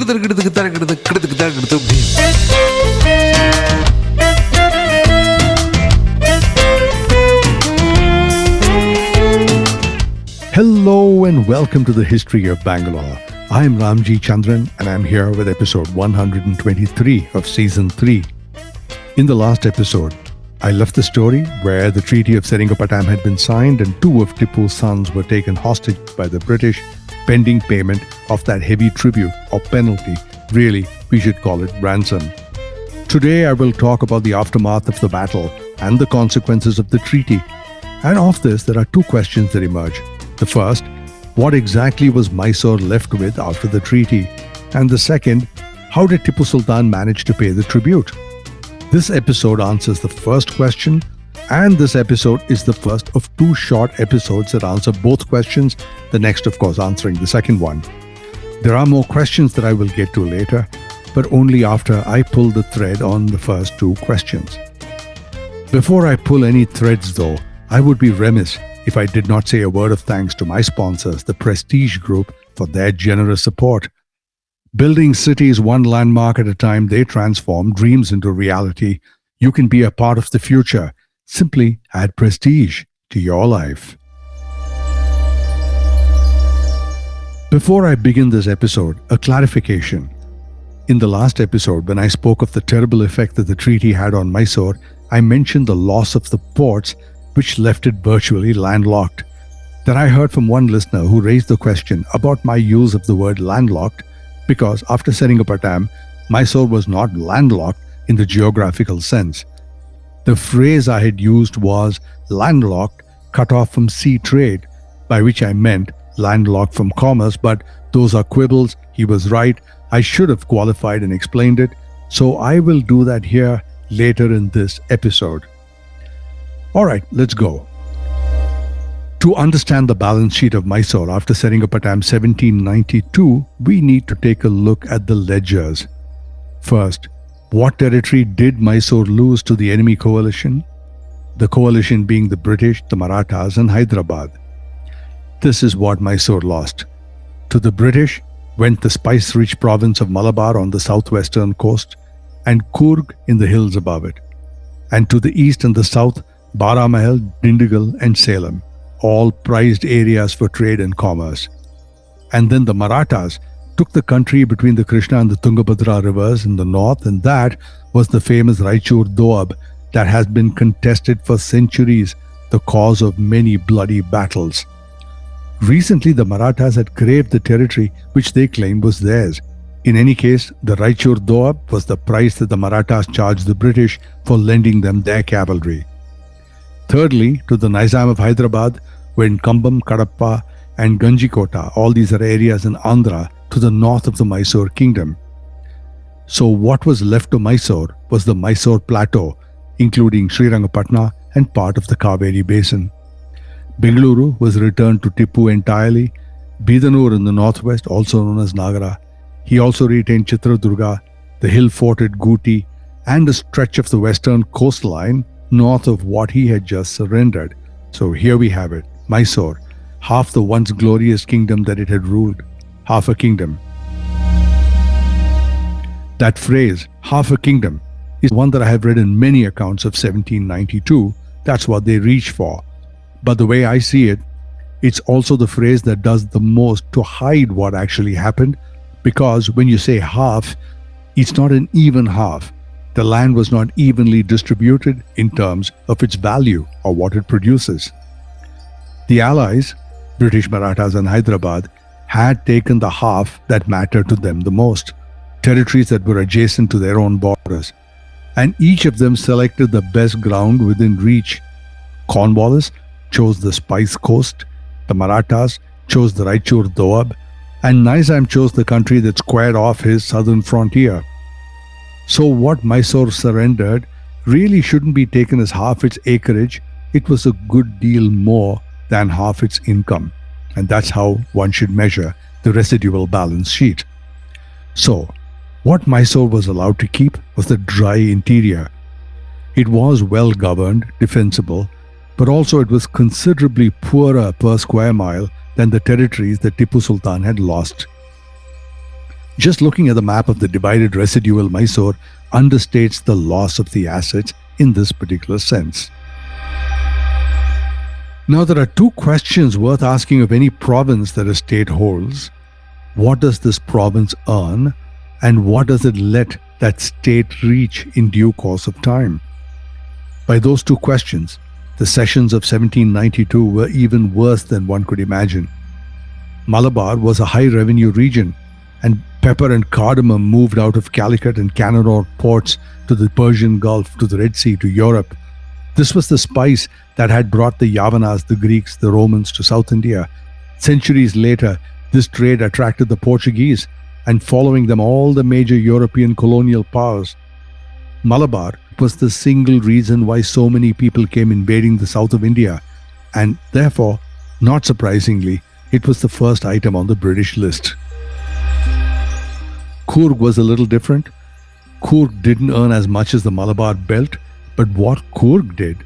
Hello and welcome to the History of Bangalore. I'm Ramjee Chandran and I'm here with episode 123 of season 3. In the last episode, I left the story where the Treaty of Seringapatam had been signed and 2 of Tipu's sons were taken hostage by the British pending payment of that heavy tribute or penalty. Really, we should call it ransom. Today I will talk about the aftermath of the battle and the consequences of the treaty. And of this, there are 2 questions that emerge. The first, what exactly was Mysore left with after the treaty? And the second, how did Tipu Sultan manage to pay the tribute? This episode answers the first question, and this episode is the first of 2 short episodes that answer both questions, the next of course answering the second one. There are more questions that I will get to later, but only after I pull the thread on the first 2 questions. Before I pull any threads though, I would be remiss if I did not say a word of thanks to my sponsors, the Prestige Group, for their generous support. Building cities one landmark at a time, they transform dreams into reality. You can be a part of the future. Simply add prestige to your life. Before I begin this episode, a clarification. In the last episode, when I spoke of the terrible effect that the treaty had on Mysore, I mentioned the loss of the ports, which left it virtually landlocked. Then I heard from one listener who raised the question about my use of the word landlocked, because after Seringapatam, Mysore was not landlocked in the geographical sense. The phrase I had used was landlocked, cut off from sea trade, by which I meant landlocked from commerce, but those are quibbles. He was right. I should have qualified and explained it, so I will do that here later in this episode. Alright, let's go. To understand the balance sheet of Mysore after Seringapatam 1792, we need to take a look at the ledgers. First, what territory did Mysore lose to the enemy coalition? The coalition being the British, the Marathas and Hyderabad. This is what Mysore lost. To the British went the spice-rich province of Malabar on the southwestern coast and Coorg in the hills above it. And to the east and the south, Baramahal, Dindigul and Salem, all prized areas for trade and commerce. And then the Marathas took the country between the Krishna and the Tungabhadra rivers in the north, and that was the famous Raichur Doab that has been contested for centuries, the cause of many bloody battles. Recently, the Marathas had craved the territory which they claimed was theirs. In any case, the Raichur Doab was the price that the Marathas charged the British for lending them their cavalry. Thirdly, to the Nizam of Hyderabad went Kambam, Kadapa and Ganjikota. All these are areas in Andhra to the north of the Mysore kingdom. So what was left to Mysore was the Mysore plateau, including Srirangapatna and part of the Kaveri basin. Bangalore was returned to Tipu entirely. Bidanur in the northwest, also known as Nagara. He also retained Chitradurga, the hill fort at Guti, and a stretch of the western coastline north of what he had just surrendered. So here we have it, Mysore, half the once glorious kingdom that it had ruled, half a kingdom. That phrase, half a kingdom, is one that I have read in many accounts of 1792. That's what they reach for. But the way I see it, it's also the phrase that does the most to hide what actually happened, because when you say half, it's not an even half. The land was not evenly distributed in terms of its value or what it produces. The Allies, British, Marathas and Hyderabad, had taken the half that mattered to them the most, territories that were adjacent to their own borders, and each of them selected the best ground within reach. Cornwallis chose the Spice Coast, the Marathas chose the Raichur Doab, and Nizam chose the country that squared off his southern frontier. So what Mysore surrendered really shouldn't be taken as half its acreage. It was a good deal more than half its income. And that's how one should measure the residual balance sheet. So, what Mysore was allowed to keep was the dry interior. It was well governed, defensible, but also it was considerably poorer per square mile than the territories that Tipu Sultan had lost. Just looking at the map of the divided residual Mysore understates the loss of the assets in this particular sense. Now, there are two questions worth asking of any province that a state holds. What does this province earn, and what does it let that state reach in due course of time? By those two questions, the sessions of 1792 were even worse than one could imagine. Malabar was a high-revenue region, and pepper and cardamom moved out of Calicut and Cananore ports to the Persian Gulf, to the Red Sea, to Europe. This was the spice that had brought the Yavanas, the Greeks, the Romans to South India. Centuries later, this trade attracted the Portuguese, and following them all the major European colonial powers. Malabar was the single reason why so many people came invading the south of India, and therefore, not surprisingly, it was the first item on the British list. Coorg was a little different. Coorg didn't earn as much as the Malabar belt, but what Coorg did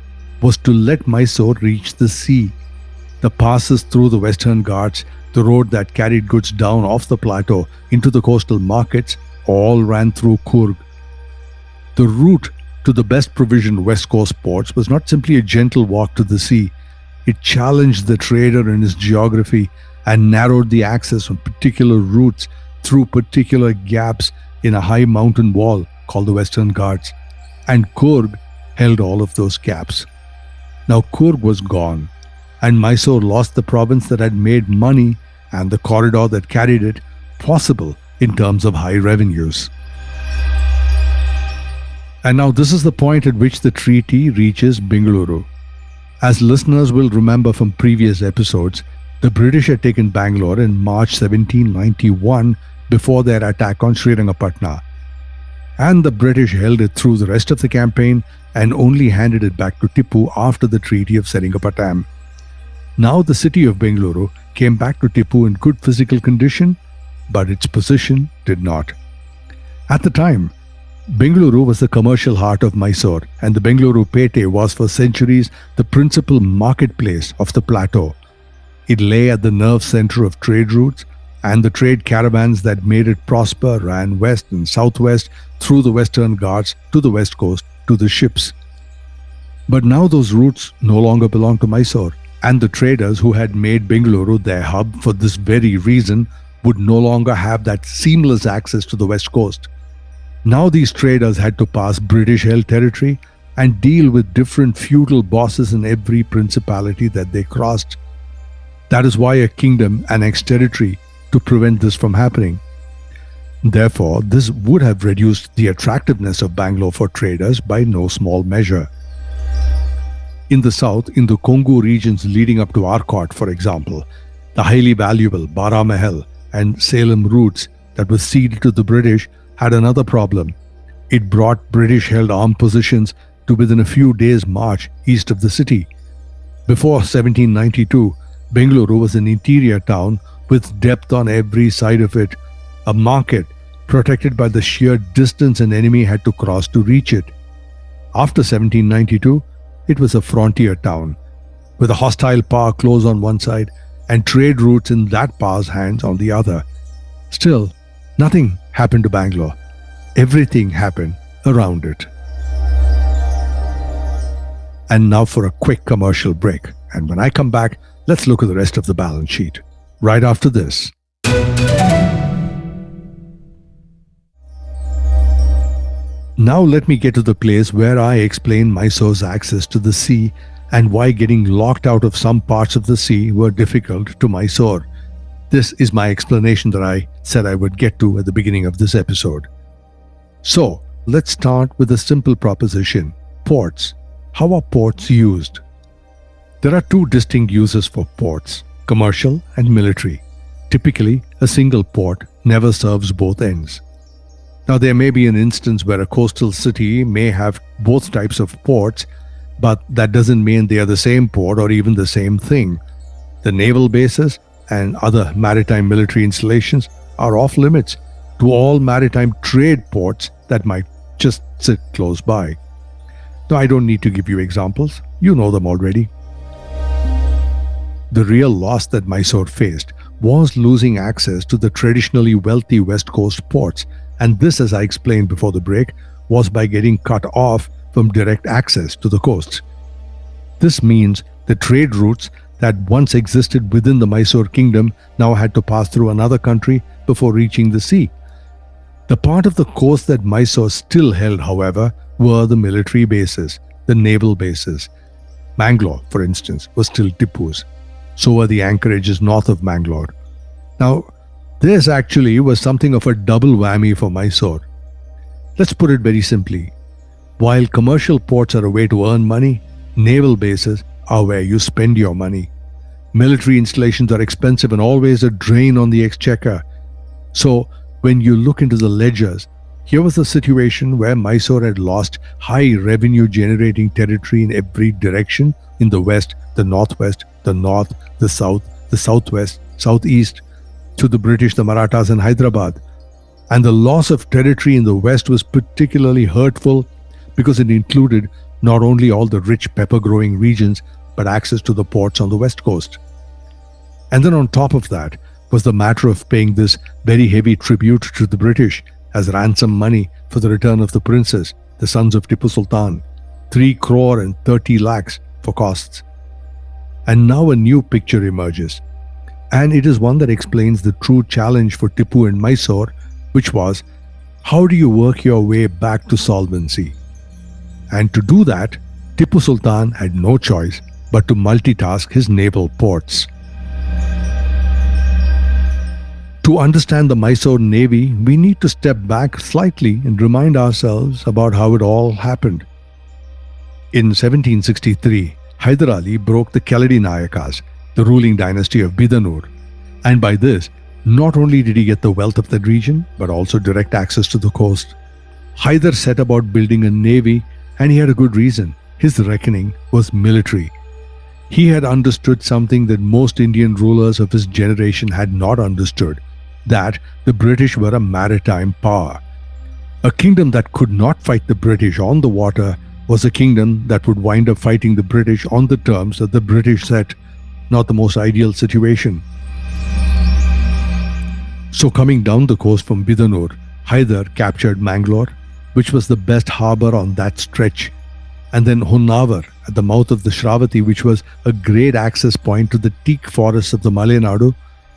was to let Mysore reach the sea. The passes through the Western Ghats, the road that carried goods down off the plateau into the coastal markets, all ran through Coorg. The route to the best provisioned West Coast ports was not simply a gentle walk to the sea. It challenged the trader in his geography and narrowed the access on particular routes through particular gaps in a high mountain wall called the Western Ghats. And Coorg held all of those gaps. Now Coorg was gone, and Mysore lost the province that had made money and the corridor that carried it possible in terms of high revenues. And now this is the point at which the treaty reaches Bangalore. As listeners will remember from previous episodes, the British had taken Bangalore in March 1791 before their attack on Seringapatam. And the British held it through the rest of the campaign and only handed it back to Tipu after the Treaty of Seringapatam. Now the city of Bangalore came back to Tipu in good physical condition, but its position did not. At the time, Bangalore was the commercial heart of Mysore, and the Bangalore Pete was for centuries the principal marketplace of the plateau. It lay at the nerve center of trade routes, and the trade caravans that made it prosper ran west and southwest through the Western Ghats to the west coast to the ships. But now those routes no longer belong to Mysore, and the traders who had made Bangalore their hub for this very reason would no longer have that seamless access to the west coast. Now these traders had to pass British-held territory and deal with different feudal bosses in every principality that they crossed. That is why a kingdom annexed territory to prevent this from happening. Therefore, this would have reduced the attractiveness of Bangalore for traders by no small measure. In the south, in the Coorg regions leading up to Arcot, for example, the highly valuable Baramahal and Salem routes that were ceded to the British had another problem. It brought British-held armed positions to within a few days' march east of the city. Before 1792, Bangalore was an interior town with depth on every side of it, a market protected by the sheer distance an enemy had to cross to reach it. After 1792, it was a frontier town, with a hostile power close on one side and trade routes in that power's hands on the other. Still, nothing happened to Bangalore. Everything happened around it. And now for a quick commercial break. And when I come back, let's look at the rest of the balance sheet. Right after this. Now let me get to the place where I explain Mysore's access to the sea and why getting locked out of some parts of the sea were difficult to Mysore. This is my explanation that I said I would get to at the beginning of this episode. So, let's start with a simple proposition. Ports. How are ports used? There are two distinct uses for ports, commercial and military. Typically, a single port never serves both ends. Now, there may be an instance where a coastal city may have both types of ports, but that doesn't mean they are the same port or even the same thing. The naval bases and other maritime military installations are off limits to all maritime trade ports that might just sit close by. Now, I don't need to give you examples. You know them already. The real loss that Mysore faced was losing access to the traditionally wealthy West Coast ports, and this, as I explained before the break, was by getting cut off from direct access to the coasts. This means the trade routes that once existed within the Mysore kingdom now had to pass through another country before reaching the sea. The part of the coast that Mysore still held, however, were the military bases, the naval bases. Bangalore, for instance, was still Tipu's. So were the anchorages north of Bangalore. Now, this actually was something of a double whammy for Mysore. Let's put it very simply. While commercial ports are a way to earn money, naval bases are where you spend your money. Military installations are expensive and always a drain on the exchequer. So, when you look into the ledgers, here was a situation where Mysore had lost high revenue generating territory in every direction, in the west, the northwest, the north, the south, the southwest, southeast, to the British, the Marathas and Hyderabad. And the loss of territory in the west was particularly hurtful because it included not only all the rich pepper-growing regions, but access to the ports on the west coast. And then on top of that was the matter of paying this very heavy tribute to the British as ransom money for the return of the princes, the sons of Tipu Sultan, 3 crore and 30 lakhs for costs. And now a new picture emerges. And it is one that explains the true challenge for Tipu and Mysore, which was, how do you work your way back to solvency? And to do that, Tipu Sultan had no choice but to multitask his naval ports. To understand the Mysore Navy, we need to step back slightly and remind ourselves about how it all happened. In 1763, Hyder Ali broke the Keladi Nayakas, the ruling dynasty of Bidanur, and by this, not only did he get the wealth of that region, but also direct access to the coast. Hyder set about building a navy, and he had a good reason. His reckoning was military. He had understood something that most Indian rulers of his generation had not understood, that the British were a maritime power. A kingdom that could not fight the British on the water was a kingdom that would wind up fighting the British on the terms that the British set. Not the most ideal situation. So coming down the coast from Bidanur, Hyder captured Bangalore, which was the best harbour on that stretch, and then Honnavar at the mouth of the Shravati, which was a great access point to the teak forests of the Malenadu.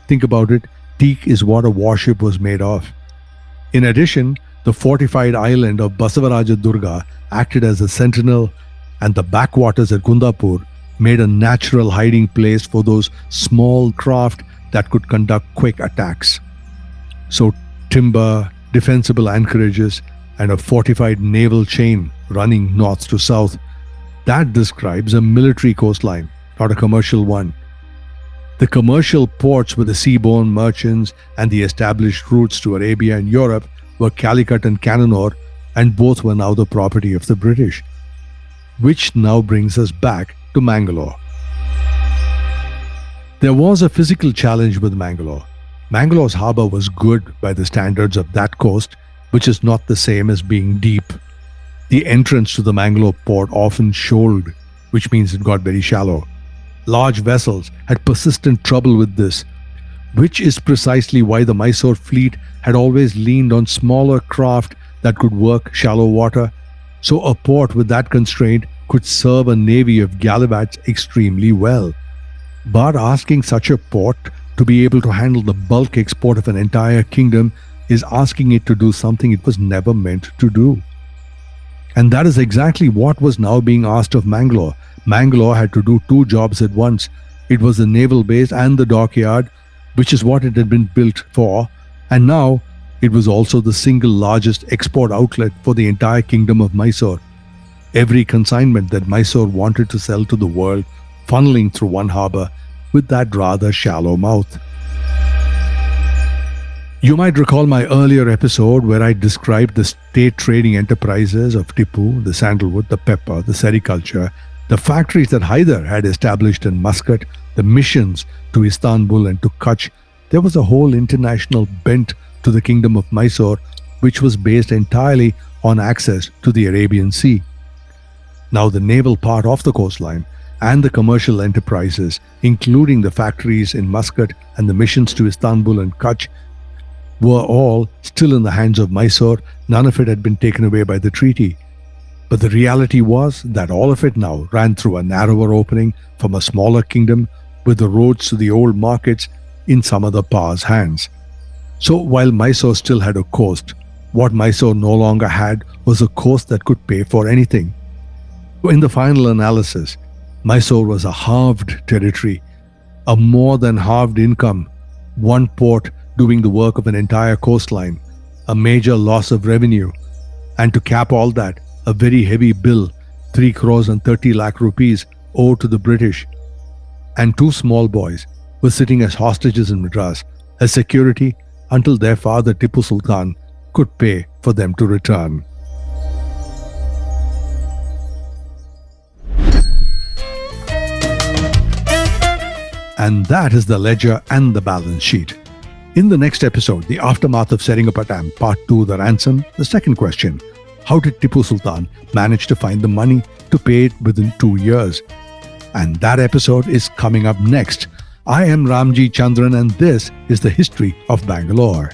Think about it, teak is what a warship was made of. In addition, the fortified island of Basavaraja Durga acted as a sentinel, and the backwaters at Kundapur made a natural hiding place for those small craft that could conduct quick attacks. So timber, defensible anchorages, and a fortified naval chain running north to south, that describes a military coastline, not a commercial one. The commercial ports with the seaborne merchants and the established routes to Arabia and Europe were Calicut and Cananore, and both were now the property of the British. Which now brings us back to Bangalore. There was a physical challenge with Bangalore. Bangalore's harbour was good by the standards of that coast, which is not the same as being deep. The entrance to the Bangalore port often shoaled, which means it got very shallow. Large vessels had persistent trouble with this, which is precisely why the Mysore fleet had always leaned on smaller craft that could work shallow water. So a port with that constraint could serve a navy of gallivants extremely well. But asking such a port to be able to handle the bulk export of an entire kingdom is asking it to do something it was never meant to do. And that is exactly what was now being asked of Bangalore. Bangalore had to do 2 jobs at once. It was the naval base and the dockyard, which is what it had been built for, and now it was also the single largest export outlet for the entire kingdom of Mysore. Every consignment that Mysore wanted to sell to the world funneling through one harbour with that rather shallow mouth. You might recall my earlier episode where I described the state trading enterprises of Tipu, the sandalwood, the pepper, the sericulture, the factories that Hyder had established in Muscat, the missions to Istanbul and to Kutch. There was a whole international bent to the kingdom of Mysore, which was based entirely on access to the Arabian Sea. Now the naval part of the coastline and the commercial enterprises, including the factories in Muscat and the missions to Istanbul and Kutch, were all still in the hands of Mysore. None of it had been taken away by the treaty. But the reality was that all of it now ran through a narrower opening from a smaller kingdom, with the roads to the old markets in some other power's hands. So while Mysore still had a coast, what Mysore no longer had was a coast that could pay for anything. In the final analysis, Mysore was a halved territory, a more than halved income, one port doing the work of an entire coastline, a major loss of revenue, and to cap all that, a very heavy bill, 3 crores and 30 lakh rupees owed to the British. And 2 small boys were sitting as hostages in Madras as security until their father Tipu Sultan could pay for them to return. And that is the ledger and the balance sheet. In the next episode, the aftermath of Seringapatam, Part 2, the ransom, the second question: how did Tipu Sultan manage to find the money to pay it within 2 years? And that episode is coming up next. I am Ramjee Chandran, and this is the history of Bangalore.